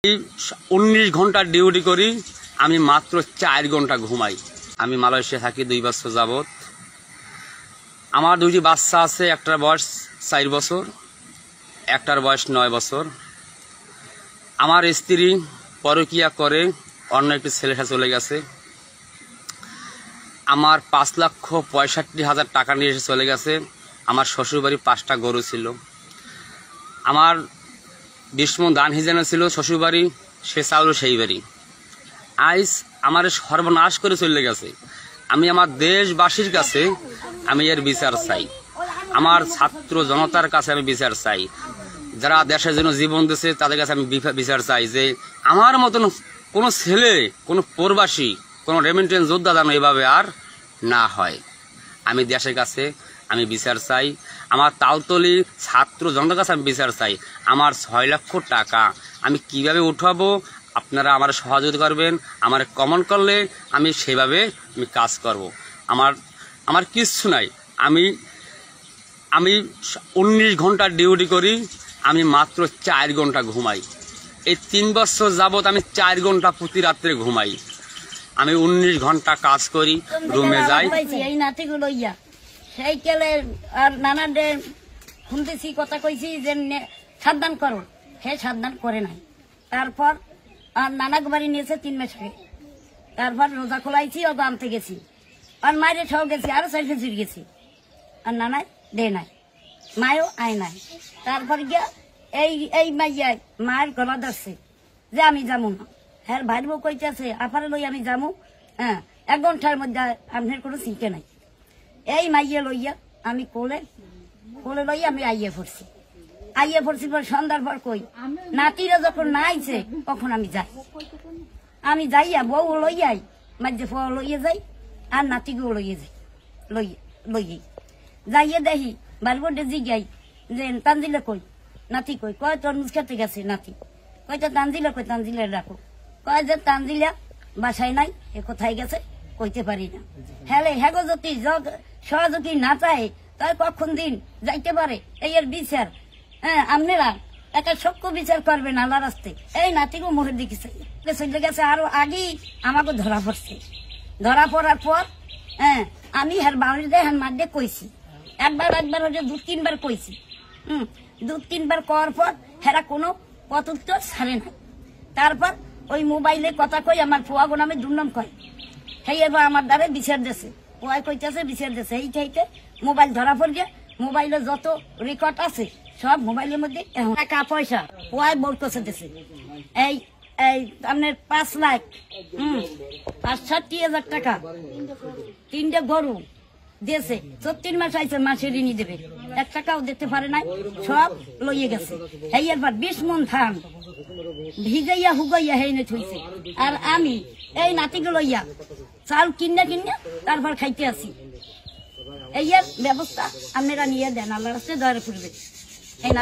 19 ঘন্টা ডিউটি করি, আমি মাত্র 4 ঘন্টা ঘুমাই। আমি মালয়েশিয়া থাকি 2 বছর যাবত। আমার 2টি বাচ্চা আছে, একটার বয়স 4 বছর, একটার বয়স 9 বছর। আমার স্ত্রী পরকীয়া করে অন্য একটি ছেলের সাথে চলে গেছে। আমার 5,65,000 টাকা নিয়ে এসে চলে গেছে। আমার শ্বশুরবাড়ি 5টা গরু ছিল। আমার 20 মণ ধান হিজানো ছিল শ্বশুরবাড়ি, সে চাউল সেই বাড়ি। আইস আমার সর্বনাশ করে চলে গেছে। আমি আমার দেশবাসীর কাছে আমি এর বিচার চাই, আমার ছাত্র জনতার কাছে আমি বিচার চাই, যারা দেশের জন্য জীবন দিয়েছে তাদের কাছে আমি বিচার চাই যে আমার মতন কোনো ছেলে, কোনো প্রবাসী, কোনো রেমিটেন্স যোদ্ধা যেন এভাবে আর না হয়। আমি দেশের কাছে আমি বিচার চাই, আমার তালতলি ছাত্র জনতার কাছে আমি বিচার চাই। আমার 6 লক্ষ টাকা আমি কিভাবে উঠাবো, আপনারা আমার সহযোগিতা করবেন। আমার কমেন্ট করলে আমি সেভাবে আমি কাজ করব। আমার কিচ্ছু নাই। আমি 19 ঘন্টা ডিউটি করি, আমি মাত্র 4 ঘন্টা ঘুমাই। এই 3 বছর যাবত আমি 4 ঘন্টা প্রতি রাত্রে ঘুমাই। আমি 19 ঘন্টা কাজ করি, রুমে যাই। এই নাতিগুলো সাইকেলে আর নানাদের শুনতেছি, কথা কইছি যে সাবধান করো, সে সাবধান করে নাই। তারপর আর নানাক বাড়ি নিয়েছে 3 মাস আগে। তারপর রোজা খোলাইছি, ও আনতে গেছি, আর মায়ের সহ গেছি, আরো 4 কেজি গেছি, আর নানাই দে নাই, মায়ও আয় নাই। তারপর গিয়া এই মাইয়াই মায়ের গলা ধরছে যে আমি যাবো না। হ্যাঁ ভাই বউ কইতেছে আপারে লই আমি যাবো, হ্যাঁ 1 ঘন্টার মধ্যে আপনার কোনো চিন্তা নাই। এই মাইয়া লইয়া আমি কোলে লইয়া আমি আইয়ে পড়ছি পর সন্ধ্যার পর কই নাতিরা যখন না আইছে তখন আমি যাইয়া বউ লইয়াই মাঝে ফ লইয়ে যাই, আর নাতিকেও লইয়ে যাই, লইয়ে যাইয়ে দেখি বাড়িতে জিগাই যে তানজিলা কই, নাতি কই, কয় তরমুজ খেতে গেছে নাতি, কয় তো তানজিলা কই, তানজিলা রাখো, কয় যে তানজিলা বাসায় নাই, এ কোথায় গেছে কইতে পারি না। হ্যালে হ্যাগো যদি সহযোগী না চায় তাই কখন দিন যাইতে পারে, এই এর বিচার। হ্যাঁ আপনারা একটা সক্য বিচার করবেন আল্লাহ রাস্তে। এই নাতিকেও মরে দেখিছে চলে গেছে, আরো আগেই আমাকে ধরা পড়ার পর হ্যাঁ আমি হ্যার বাড়িতে হ্যাঁ মাঠে কইছি, একবার হচ্ছে 2-3 বার কইছি। 2-3 বার করার পর হেরা কোনো প্রত্যুত্তর ছাড়ে না। তারপর ওই মোবাইলে কথা কই আমার ফুয়াগো নামে দুর্নাম কয়, সেই এবার আমার দ্বারা বিচার দিয়েছে, পোয়াই কইতেছে বিচার দিয়েছে। এই চাইতে মোবাইল ধরা পড়ে, মোবাইলে যত রেকর্ড আছে সব মোবাইলের মধ্যে টাকা পয়সা পোয়াই বলতেছে দিয়েছে। এই আপনার 5,65,000 টাকা 3টে গরু দিয়েছে, 34 মাস আইছে, মাসে ঋণী দেবে, 1 টাকাও দিতে পারে নাই, সব লইয়ে গেছে। এই এবার 20 মণ ধান ভিজাইয়া হুগাইয়া হেনে থইছে, আর আমি এই নাতিকে লইয়া চাল কিনে তারপর খাইতে আসি। এই ব্যবস্থা আপনারা নিয়ে দেন, আল্লাহ রাস্তায় দয়া করবে। এই